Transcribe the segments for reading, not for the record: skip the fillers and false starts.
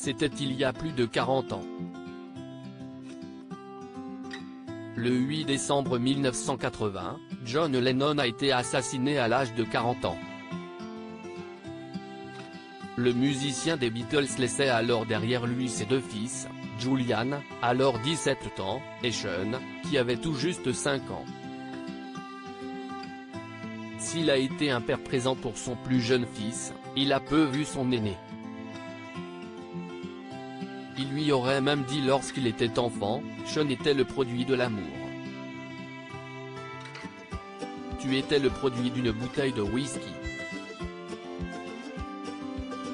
C'était il y a plus de 40 ans. Le 8 décembre 1980, John Lennon a été assassiné à l'âge de 40 ans. Le musicien des Beatles laissait alors derrière lui ses deux fils, Julian, alors 17 ans, et Sean, qui avait tout juste 5 ans. S'il a été un père présent pour son plus jeune fils, il a peu vu son aîné. Il lui aurait même dit lorsqu'il était enfant, Sean était le produit de l'amour. Tu étais le produit d'une bouteille de whisky.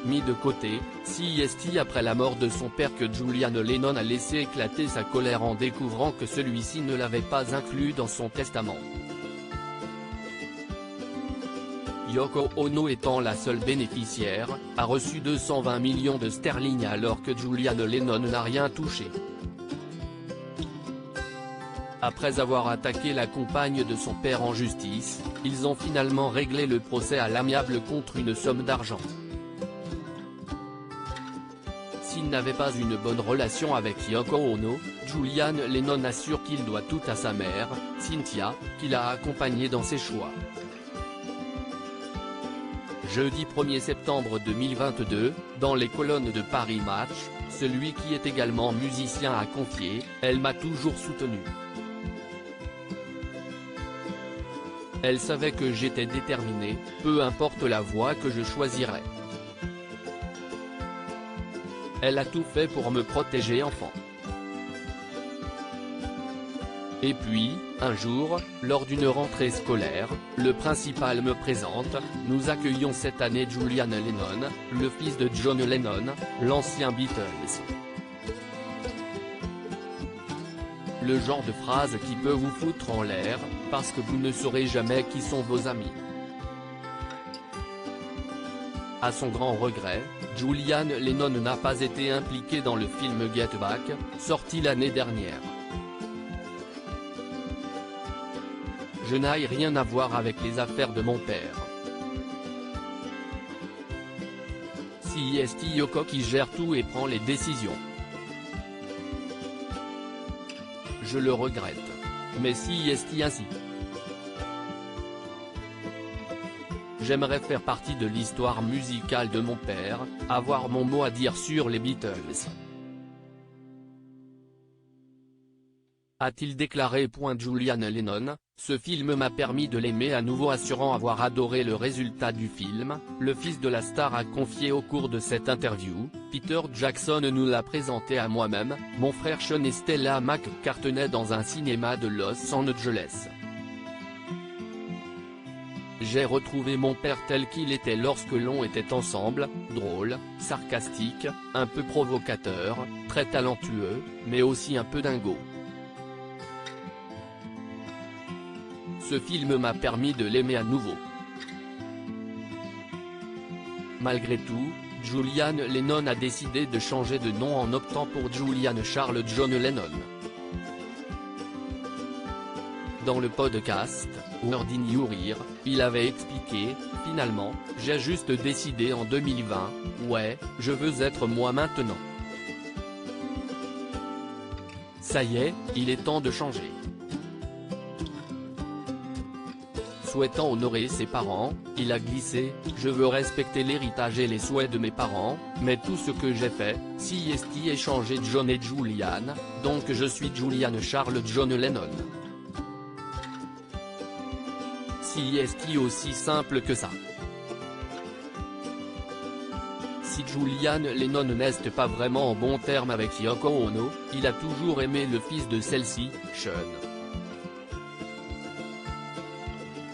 Mis de côté, c'est après la mort de son père que Julian Lennon a laissé éclater sa colère en découvrant que celui-ci ne l'avait pas inclus dans son testament. Yoko Ono étant la seule bénéficiaire, a reçu 220 millions de sterling alors que Julian Lennon n'a rien touché. Après avoir attaqué la compagne de son père en justice, ils ont finalement réglé le procès à l'amiable contre une somme d'argent. S'il n'avait pas une bonne relation avec Yoko Ono, Julian Lennon assure qu'il doit tout à sa mère, Cynthia, qui l'a accompagné dans ses choix. Jeudi 1er septembre 2022, dans les colonnes de Paris Match, celui qui est également musicien a confié « Elle m'a toujours soutenu. Elle savait que j'étais déterminé, peu importe la voie que je choisirais. Elle a tout fait pour me protéger enfant. » Et puis, un jour, lors d'une rentrée scolaire, le principal me présente, nous accueillons cette année Julian Lennon, le fils de John Lennon, l'ancien Beatles. Le genre de phrase qui peut vous foutre en l'air, parce que vous ne saurez jamais qui sont vos amis. À son grand regret, Julian Lennon n'a pas été impliqué dans le film Get Back, sorti l'année dernière. Je n'ai rien à voir avec les affaires de mon père. C'est Yoko qui gère tout et prend les décisions. Je le regrette. Mais c'est ainsi. J'aimerais faire partie de l'histoire musicale de mon père, avoir mon mot à dire sur les Beatles. A-t-il déclaré. Julian Lennon, ce film m'a permis de l'aimer à nouveau, assurant avoir adoré le résultat du film, le fils de la star a confié au cours de cette interview. Peter Jackson nous l'a présenté à moi-même, mon frère Sean et Stella McCartney dans un cinéma de Los Angeles. J'ai retrouvé mon père tel qu'il était lorsque l'on était ensemble, drôle, sarcastique, un peu provocateur, très talentueux, mais aussi un peu dingo. Ce film m'a permis de l'aimer à nouveau. Malgré tout, Julian Lennon a décidé de changer de nom en optant pour Julian Charles John Lennon. Dans le podcast « Word in Your Ear », il avait expliqué « Finalement, j'ai juste décidé en 2020, ouais, je veux être moi maintenant. Ça y est, il est temps de changer. » Souhaitant honorer ses parents, il a glissé « Je veux respecter l'héritage et les souhaits de mes parents, mais tout ce que j'ai fait, c'est changer John et Julian, donc je suis Julian Charles John Lennon. » C'est aussi simple que ça. Si Julian Lennon n'est pas vraiment en bon terme avec Yoko Ono, il a toujours aimé le fils de celle-ci, Sean.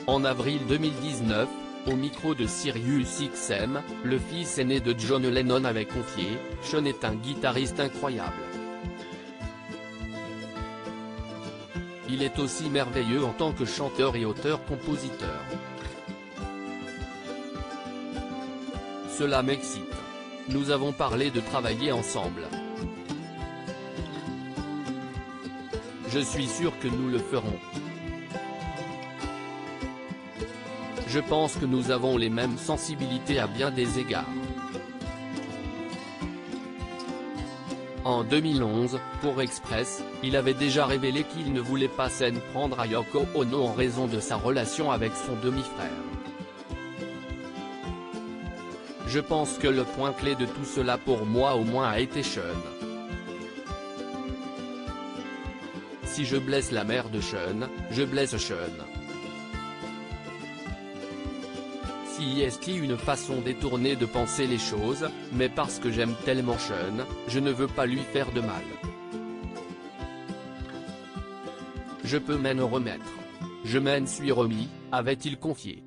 En avril 2019, au micro de SiriusXM, le fils aîné de John Lennon avait confié « Sean est un guitariste incroyable. Il est aussi merveilleux en tant que chanteur et auteur-compositeur. Cela m'excite. Nous avons parlé de travailler ensemble. Je suis sûr que nous le ferons. Je pense que nous avons les mêmes sensibilités à bien des égards. En 2011, pour Express, il avait déjà révélé qu'il ne voulait pas s'en prendre à Yoko Ono en raison de sa relation avec son demi-frère. Je pense que le point clé de tout cela pour moi au moins a été Sean. Si je blesse la mère de Sean, je blesse Sean. Si est une façon détournée de penser les choses, mais parce que j'aime tellement Sean, je ne veux pas lui faire de mal. Je peux m'en remettre. Je m'en suis remis, avait-il confié.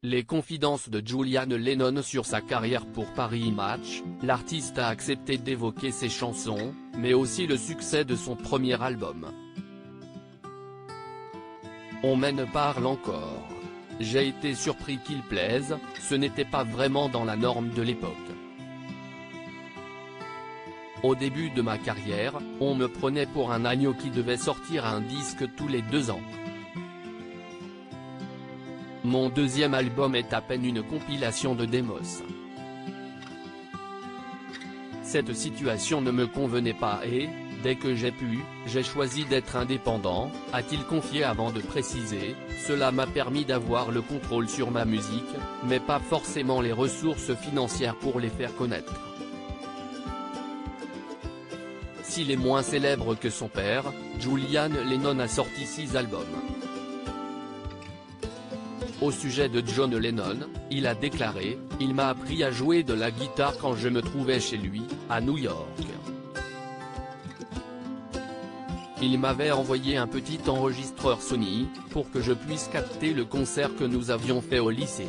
Les confidences de Julian Lennon sur sa carrière pour Paris Match, l'artiste a accepté d'évoquer ses chansons, mais aussi le succès de son premier album. On m'en parle encore. J'ai été surpris qu'il plaise, ce n'était pas vraiment dans la norme de l'époque. Au début de ma carrière, on me prenait pour un agneau qui devait sortir un disque tous les 2 ans. Mon deuxième album est à peine une compilation de démos. Cette situation ne me convenait pas et, dès que j'ai pu, j'ai choisi d'être indépendant, a-t-il confié avant de préciser, cela m'a permis d'avoir le contrôle sur ma musique, mais pas forcément les ressources financières pour les faire connaître. S'il est moins célèbre que son père, Julian Lennon a sorti 6 albums. Au sujet de John Lennon, il a déclaré « Il m'a appris à jouer de la guitare quand je me trouvais chez lui, à New York. Il m'avait envoyé un petit enregistreur Sony, pour que je puisse capter le concert que nous avions fait au lycée.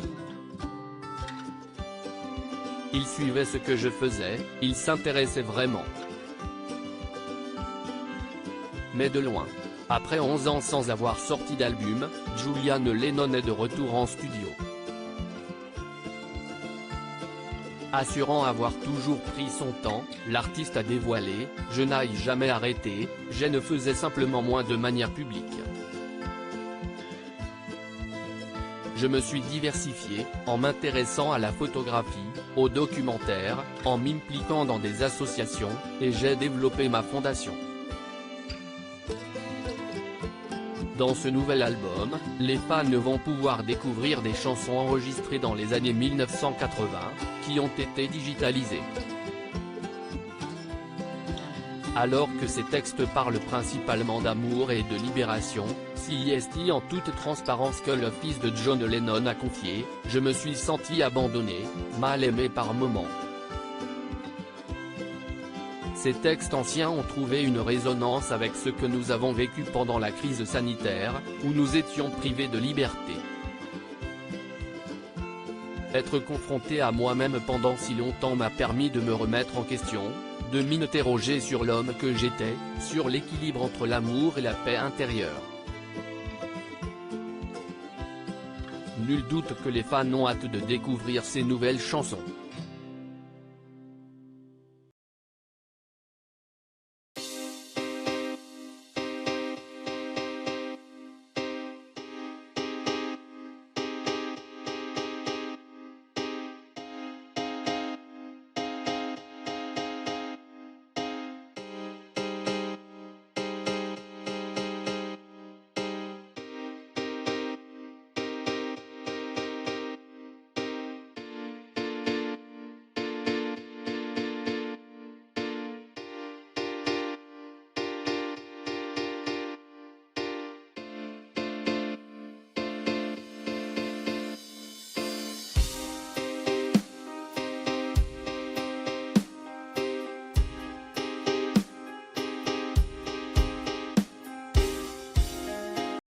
Il suivait ce que je faisais, il s'intéressait vraiment. Mais de loin. Après 11 ans sans avoir sorti d'album, Julian Lennon est de retour en studio. Assurant avoir toujours pris son temps, l'artiste a dévoilé « Je n'ai jamais arrêté, je ne faisais simplement moins de manière publique. Je me suis diversifié, en m'intéressant à la photographie, au documentaire, en m'impliquant dans des associations, et j'ai développé ma fondation. » Dans ce nouvel album, les fans vont pouvoir découvrir des chansons enregistrées dans les années 1980, qui ont été digitalisées. Alors que ces textes parlent principalement d'amour et de libération, c'est en toute transparence que le fils de John Lennon a confié « Je me suis senti abandonné, mal aimé par moments. » Ces textes anciens ont trouvé une résonance avec ce que nous avons vécu pendant la crise sanitaire, où nous étions privés de liberté. Être confronté à moi-même pendant si longtemps m'a permis de me remettre en question, de m'interroger sur l'homme que j'étais, sur l'équilibre entre l'amour et la paix intérieure. Nul doute que les fans ont hâte de découvrir ces nouvelles chansons.